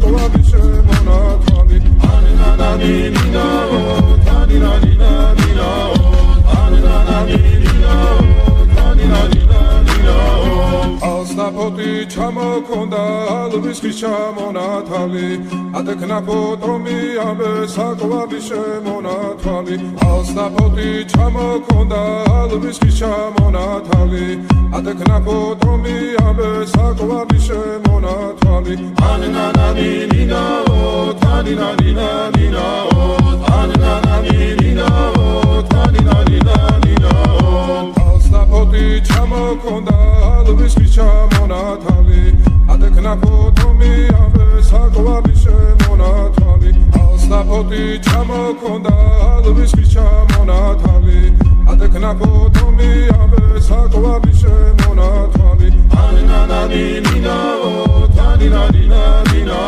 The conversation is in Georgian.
საკვები შემონათვალი ანანანინინაო თანინანინანინაო ანანანინინაო თანინანინანინაო ალსნაფოტი ჩამოქონდა ალვის ხის ჩამონათალი ადექნა ფოტომი ამე საკვები შემონათვალი ალსნაფოტი ჩამოქონდა ალვის ხის ჩამონათალი ადექნა ფოტომი ამე საკვები შემონათვალი ანანანინინაო თანინანინანინაო ანანანინინაო თანინანინანინაო ალსნაფოტი ჩამოქონდა ალვის ხის ჩამონათალი ადექნა ფოტომი ამე საკვები შემონათვალი ალსნაფოტი ჩამოქონდა ალვის ხის ჩამონათალი ადექნა ფოტომი ამე საკვები შემონათვალი ანანანინინაო